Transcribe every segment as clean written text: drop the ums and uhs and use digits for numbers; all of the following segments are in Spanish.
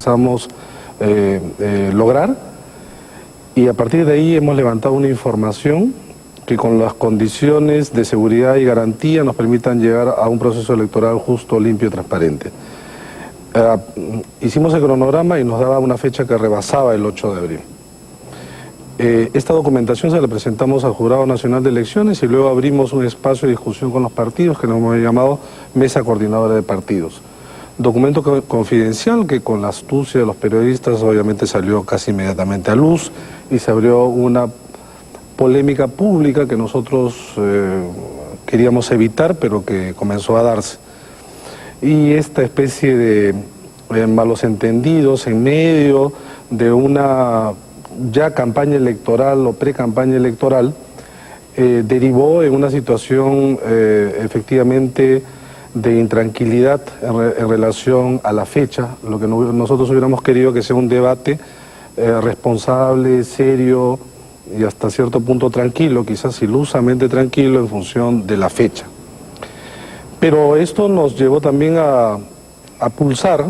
Pensamos lograr, y a partir de ahí hemos levantado una información que con las condiciones de seguridad y garantía nos permitan llegar a un proceso electoral justo, limpio y transparente. Hicimos el cronograma y nos daba una fecha que rebasaba el 8 de abril. Esta documentación se la presentamos al Jurado Nacional de Elecciones y luego abrimos un espacio de discusión con los partidos que nos hemos llamado Mesa Coordinadora de Partidos. Documento confidencial que con la astucia de los periodistas obviamente salió casi inmediatamente a luz y se abrió una polémica pública que nosotros queríamos evitar, pero que comenzó a darse. Y esta especie de malos entendidos en medio de una ya campaña electoral o pre-campaña electoral derivó en una situación efectivamente de intranquilidad en relación a la fecha, lo que nosotros hubiéramos querido que sea un debate responsable, serio y hasta cierto punto tranquilo, quizás ilusamente tranquilo en función de la fecha. Pero esto nos llevó también a pulsar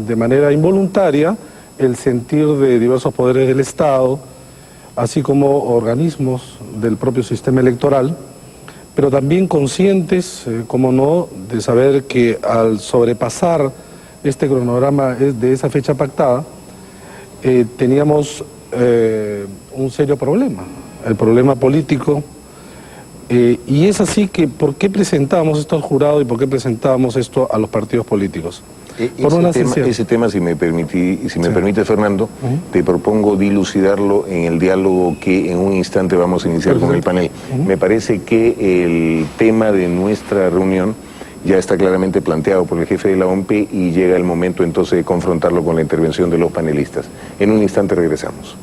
de manera involuntaria el sentir de diversos poderes del Estado, así como organismos del propio sistema electoral, pero también conscientes, como no, de saber que al sobrepasar este cronograma de esa fecha pactada, teníamos un serio problema, el problema político, y es así que ¿por qué presentábamos esto al jurado y por qué presentábamos esto a los partidos políticos? Ese tema, si me permite, Fernando, te propongo dilucidarlo en el diálogo que en un instante vamos a iniciar con el panel. Me parece que el tema de nuestra reunión ya está claramente planteado por el jefe de la OMP y llega el momento entonces de confrontarlo con la intervención de los panelistas. En un instante regresamos.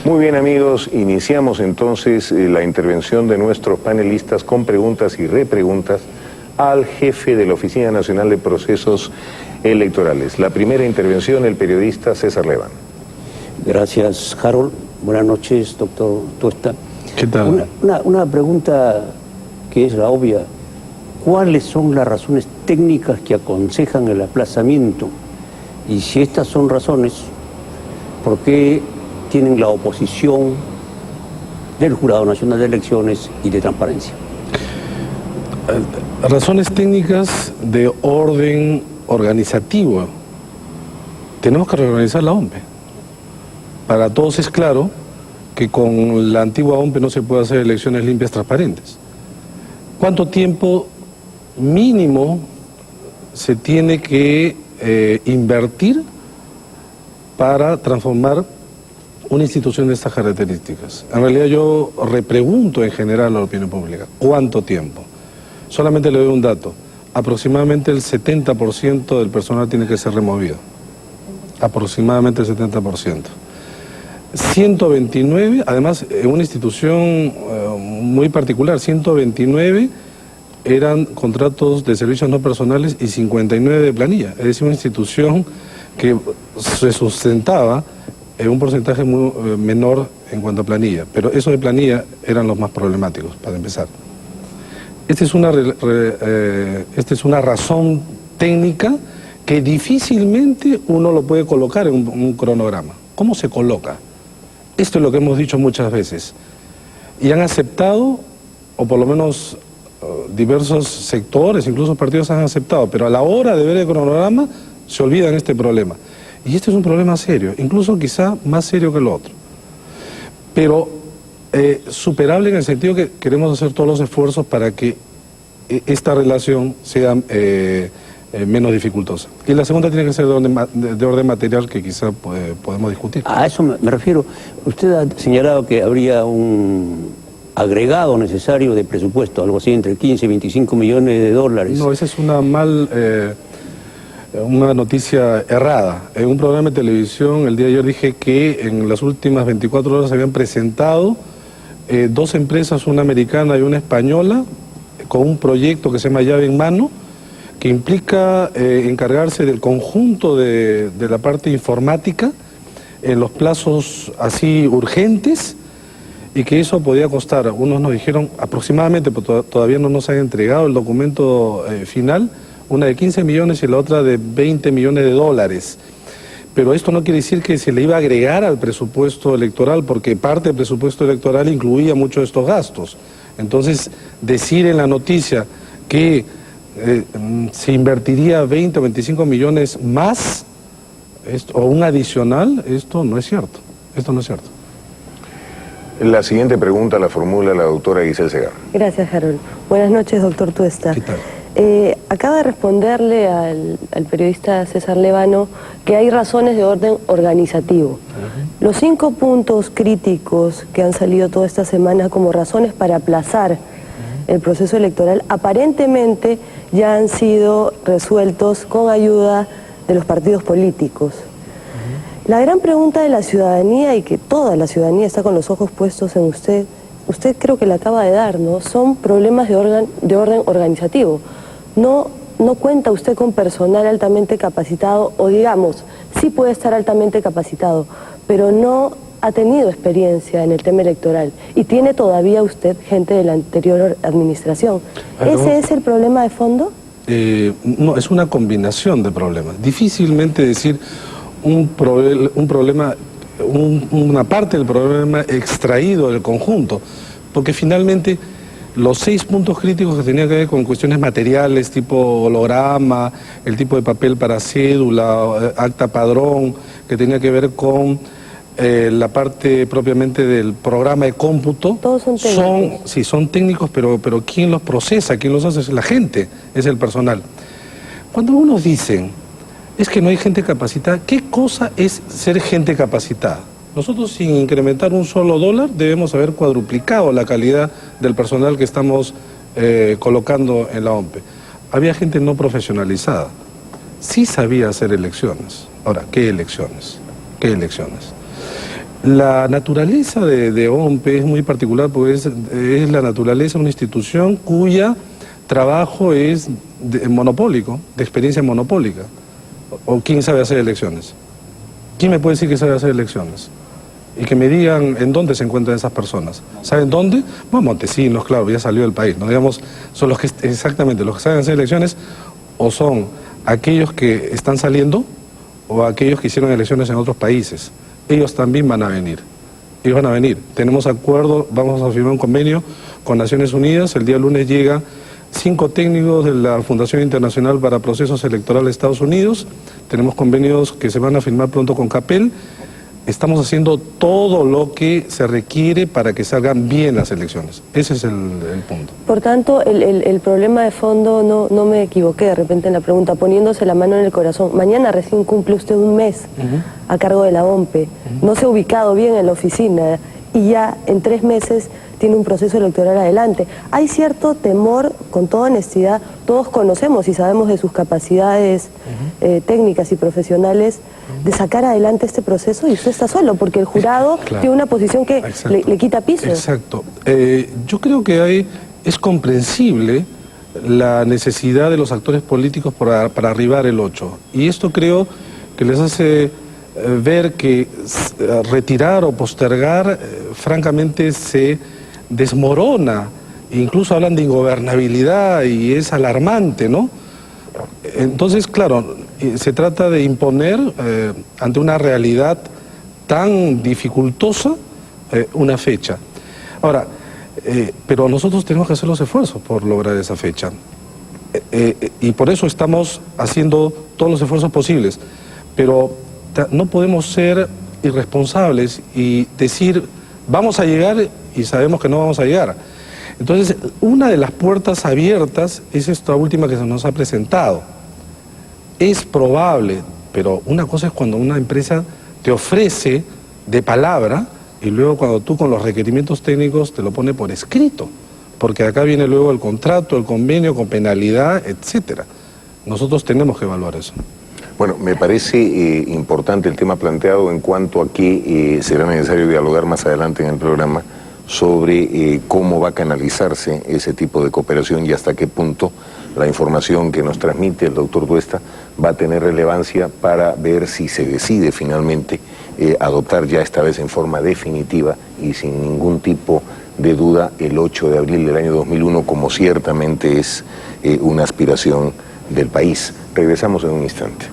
Muy bien, amigos, iniciamos entonces la intervención de nuestros panelistas con preguntas y repreguntas al jefe de la Oficina Nacional de Procesos Electorales. La primera intervención, el periodista César Levan. Gracias, Harold. Buenas noches, doctor Tuesta. ¿Qué tal? Una pregunta que es la obvia. ¿Cuáles son las razones técnicas que aconsejan el aplazamiento? Y si estas son razones, ¿por qué tienen la oposición del Jurado Nacional de Elecciones y de Transparencia? Razones técnicas de orden organizativo. Tenemos que reorganizar la OMP. Para todos es claro que con la antigua OMP no se puede hacer elecciones limpias, transparentes. ¿Cuánto tiempo mínimo se tiene que invertir para transformar una institución de estas características? En realidad yo repregunto en general a la opinión pública, ¿cuánto tiempo? Solamente le doy un dato, aproximadamente el 70% del personal tiene que ser removido, aproximadamente el 70%. 129, además en una institución muy particular, 129 eran contratos de servicios no personales y 59 de planilla, es decir, una institución que se sustentaba en un porcentaje muy menor en cuanto a planilla, pero esos de planilla eran los más problemáticos, para empezar. Esta es una razón técnica que difícilmente uno lo puede colocar en un cronograma. ¿Cómo se coloca? Esto es lo que hemos dicho muchas veces. Y han aceptado, o por lo menos diversos sectores, incluso partidos han aceptado, pero a la hora de ver el cronograma se olvidan este problema. Y este es un problema serio, incluso quizá más serio que el otro. Pero superable en el sentido que queremos hacer todos los esfuerzos para que esta relación sea menos dificultosa. Y la segunda tiene que ser de orden material, que quizá podemos discutir. A eso me refiero. Usted ha señalado que habría un agregado necesario de presupuesto, algo así entre 15 y 25 millones de dólares. No, esa es una noticia errada. En un programa de televisión el día de ayer dije que en las últimas 24 horas se habían presentado dos empresas, una americana y una española, con un proyecto que se llama Llave en Mano, que implica encargarse del conjunto de la parte informática en los plazos así urgentes, y que eso podía costar, unos nos dijeron aproximadamente, pero todavía no nos han entregado el documento final, una de 15 millones y la otra de 20 millones de dólares. Pero esto no quiere decir que se le iba a agregar al presupuesto electoral, porque parte del presupuesto electoral incluía muchos de estos gastos. Entonces, decir en la noticia que se invertiría 20 o 25 millones más, o un adicional, esto no es cierto. Esto no es cierto. La siguiente pregunta la formula la doctora Giselle Segarra. Gracias, Harold. Buenas noches, doctor Tuesta. ¿Qué tal? Acaba de responderle al periodista César Levano que hay razones de orden organizativo. Los 5 puntos críticos que han salido toda esta semana como razones para aplazar el proceso electoral aparentemente ya han sido resueltos con ayuda de los partidos políticos. La gran pregunta de la ciudadanía, y que toda la ciudadanía está con los ojos puestos en usted creo que la acaba de dar, ¿no? Son problemas de orden organizativo. No cuenta usted con personal altamente capacitado, o digamos, sí puede estar altamente capacitado, pero no ha tenido experiencia en el tema electoral, y tiene todavía usted gente de la anterior administración. ¿Ese es el problema de fondo? No, es una combinación de problemas. Difícilmente decir una parte del problema extraído del conjunto, porque finalmente los 6 puntos críticos que tenían que ver con cuestiones materiales, tipo holograma, el tipo de papel para cédula, acta padrón, que tenía que ver con la parte propiamente del programa de cómputo. Todos son técnicos. Sí, son técnicos, pero ¿quién los procesa? ¿Quién los hace? Es la gente, es el personal. Cuando unos dicen, es que no hay gente capacitada, ¿qué cosa es ser gente capacitada? Nosotros, sin incrementar un solo dólar, debemos haber cuadruplicado la calidad del personal que estamos colocando en la OMPE. Había gente no profesionalizada, sí sabía hacer elecciones. Ahora, ¿qué elecciones? ¿Qué elecciones? La naturaleza de OMPE es muy particular, porque es la naturaleza de una institución cuya trabajo es monopólico, de experiencia monopólica. ¿O quién sabe hacer elecciones? ¿Quién me puede decir que sabe hacer elecciones? Y que me digan en dónde se encuentran esas personas. ¿Saben dónde? Bueno, Montesinos, claro, ya salió del país, ¿no? Digamos, son los que exactamente los que saben hacer elecciones, o son aquellos que están saliendo, o aquellos que hicieron elecciones en otros países. Ellos también van a venir. Ellos van a venir. Tenemos acuerdo, vamos a firmar un convenio con Naciones Unidas. El día lunes llega 5 técnicos de la Fundación Internacional para Procesos Electorales de Estados Unidos. Tenemos convenios que se van a firmar pronto con CAPEL. Estamos haciendo todo lo que se requiere para que salgan bien las elecciones. Ese es el punto. Por tanto, el problema de fondo, no me equivoqué de repente en la pregunta, poniéndose la mano en el corazón. Mañana recién cumple usted un mes a cargo de la OMPE. No se ha ubicado bien en la oficina y ya en 3 meses tiene un proceso electoral adelante. Hay cierto temor, con toda honestidad, todos conocemos y sabemos de sus capacidades técnicas y profesionales de sacar adelante este proceso, y usted está solo, porque el jurado tiene una posición que le quita piso. Exacto. Yo creo que es comprensible la necesidad de los actores políticos para arribar el 8. Y esto creo que les hace ver que retirar o postergar, francamente, se desmorona. Incluso hablan de ingobernabilidad y es alarmante, ¿no? Entonces, claro, se trata de imponer ante una realidad tan dificultosa una fecha. Ahora, pero nosotros tenemos que hacer los esfuerzos por lograr esa fecha. Y por eso estamos haciendo todos los esfuerzos posibles. Pero no podemos ser irresponsables y decir, vamos a llegar y sabemos que no vamos a llegar. Entonces, una de las puertas abiertas es esta última que se nos ha presentado. Es probable, pero una cosa es cuando una empresa te ofrece de palabra y luego cuando tú con los requerimientos técnicos te lo pone por escrito, porque acá viene luego el contrato, el convenio con penalidad, etcétera. Nosotros tenemos que evaluar eso. Bueno, me parece importante el tema planteado en cuanto a que será necesario dialogar más adelante en el programa sobre cómo va a canalizarse ese tipo de cooperación y hasta qué punto la información que nos transmite el doctor Tuesta va a tener relevancia para ver si se decide finalmente adoptar ya esta vez en forma definitiva y sin ningún tipo de duda el 8 de abril del año 2001, como ciertamente es una aspiración del país. Regresamos en un instante.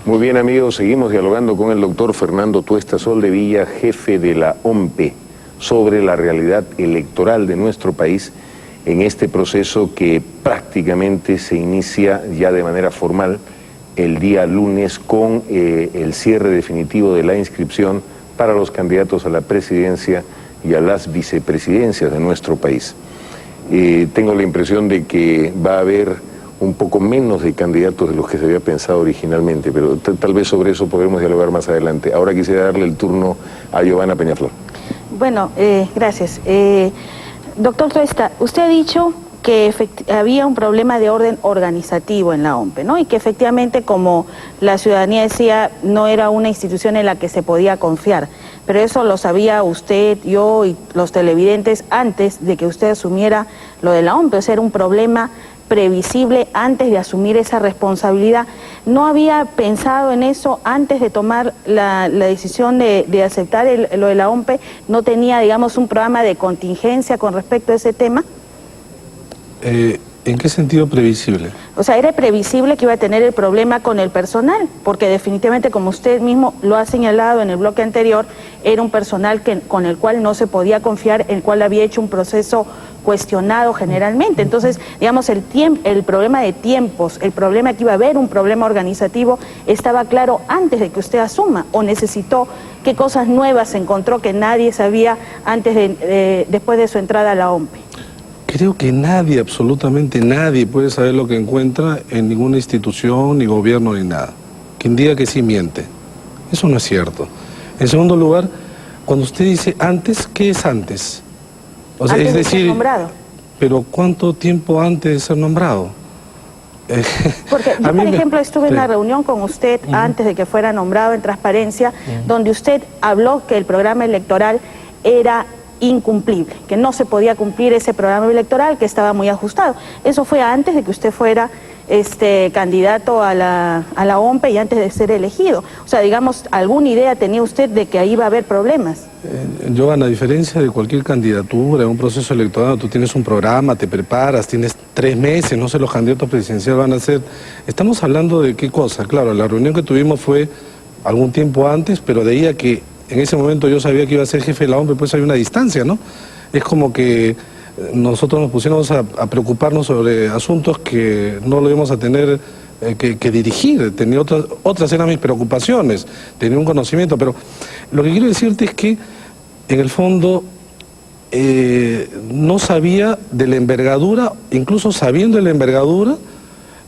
Muy bien, amigos, seguimos dialogando con el doctor Fernando Tuesta Soldevilla, jefe de la OMPE, sobre la realidad electoral de nuestro país en este proceso que prácticamente se inicia ya de manera formal el día lunes con el cierre definitivo de la inscripción para los candidatos a la presidencia y a las vicepresidencias de nuestro país. Tengo la impresión de que va a haber un poco menos de candidatos de los que se había pensado originalmente, pero tal vez sobre eso podremos dialogar más adelante. Ahora quisiera darle el turno a Giovanna Peñaflor. Bueno, gracias. Doctor Tuesta, usted ha dicho que había un problema de orden organizativo en la OMPE, ¿no? Y que efectivamente, como la ciudadanía decía, no era una institución en la que se podía confiar. Pero eso lo sabía usted, yo y los televidentes antes de que usted asumiera lo de la OMPE. O sea, era un problema previsible antes de asumir esa responsabilidad. ¿No había pensado en eso antes de tomar la decisión de aceptar lo de la OMPE? ¿No tenía, digamos, un programa de contingencia con respecto a ese tema? ¿En qué sentido previsible? O sea, era previsible que iba a tener el problema con el personal, porque definitivamente, como usted mismo lo ha señalado en el bloque anterior, era un personal con el cual no se podía confiar, el cual había hecho un proceso cuestionado generalmente. Entonces, digamos, el problema de tiempos, el problema que iba a haber, un problema organizativo, estaba claro antes de que usted asuma, o necesitó, qué cosas nuevas encontró que nadie sabía después de su entrada a la OMPE. Creo que nadie, absolutamente nadie, puede saber lo que encuentra en ninguna institución, ni gobierno, ni nada. Quien diga que sí miente. Eso no es cierto. En segundo lugar, cuando usted dice antes, ¿qué es antes? O sea, antes es decir, de ser nombrado. Pero ¿cuánto tiempo antes de ser nombrado? Porque yo, por ejemplo, estuve en una reunión con usted antes de que fuera nombrado en Transparencia, donde usted habló que el programa electoral era incumplible, que no se podía cumplir ese programa electoral, que estaba muy ajustado. Eso fue antes de que usted fuera candidato a la OMPE y antes de ser elegido. O sea, digamos, ¿alguna idea tenía usted de que ahí iba a haber problemas? Giovanna, a diferencia de cualquier candidatura, un proceso electoral, tú tienes un programa, te preparas, tienes 3 meses, no sé los candidatos presidenciales van a ser. Estamos hablando de qué cosa. Claro, la reunión que tuvimos fue algún tiempo antes, pero de ahí a que en ese momento yo sabía que iba a ser jefe de la OMPE, pues hay una distancia, ¿no? Es como que nosotros nos pusimos a preocuparnos sobre asuntos que no lo íbamos a tener que dirigir. Tenía otras eran mis preocupaciones, tenía un conocimiento, pero lo que quiero decirte es que en el fondo no sabía de la envergadura, incluso sabiendo de la envergadura,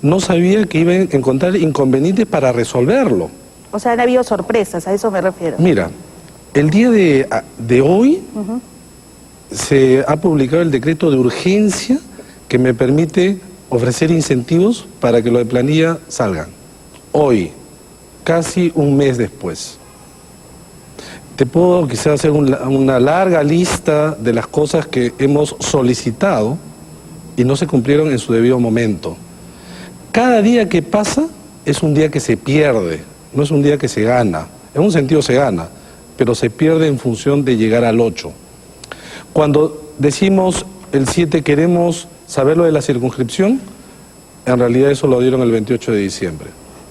no sabía que iba a encontrar inconvenientes para resolverlo. O sea, han habido sorpresas, a eso me refiero. Mira, el día de hoy se ha publicado el decreto de urgencia que me permite ofrecer incentivos para que lo de planilla salgan. Hoy, casi un mes después. Te puedo quizás hacer una larga lista de las cosas que hemos solicitado y no se cumplieron en su debido momento. Cada día que pasa es un día que se pierde, no es un día que se gana. En un sentido se gana, pero se pierde en función de llegar al 8. Cuando decimos el 7 queremos saber lo de la circunscripción, en realidad eso lo dieron el 28 de diciembre,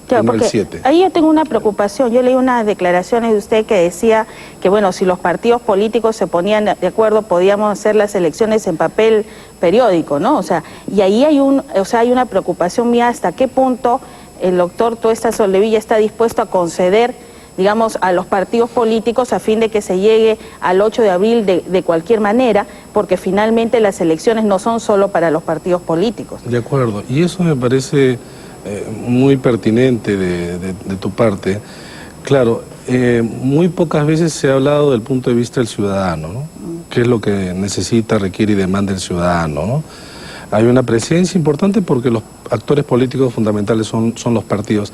claro, no el 7. Ahí yo tengo una preocupación. Yo leí unas declaraciones de usted que decía que, bueno, si los partidos políticos se ponían de acuerdo, podíamos hacer las elecciones en papel periódico, ¿no? O sea, y ahí hay una preocupación mía hasta qué punto el doctor Tuesta Soldevilla está dispuesto a conceder, digamos, a los partidos políticos a fin de que se llegue al 8 de abril de cualquier manera, porque finalmente las elecciones no son solo para los partidos políticos. De acuerdo, y eso me parece muy pertinente de tu parte. Claro, muy pocas veces se ha hablado del punto de vista del ciudadano, ¿no? ¿Qué es lo que necesita, requiere y demanda el ciudadano, ¿no? Hay una presencia importante porque los actores políticos fundamentales son los partidos.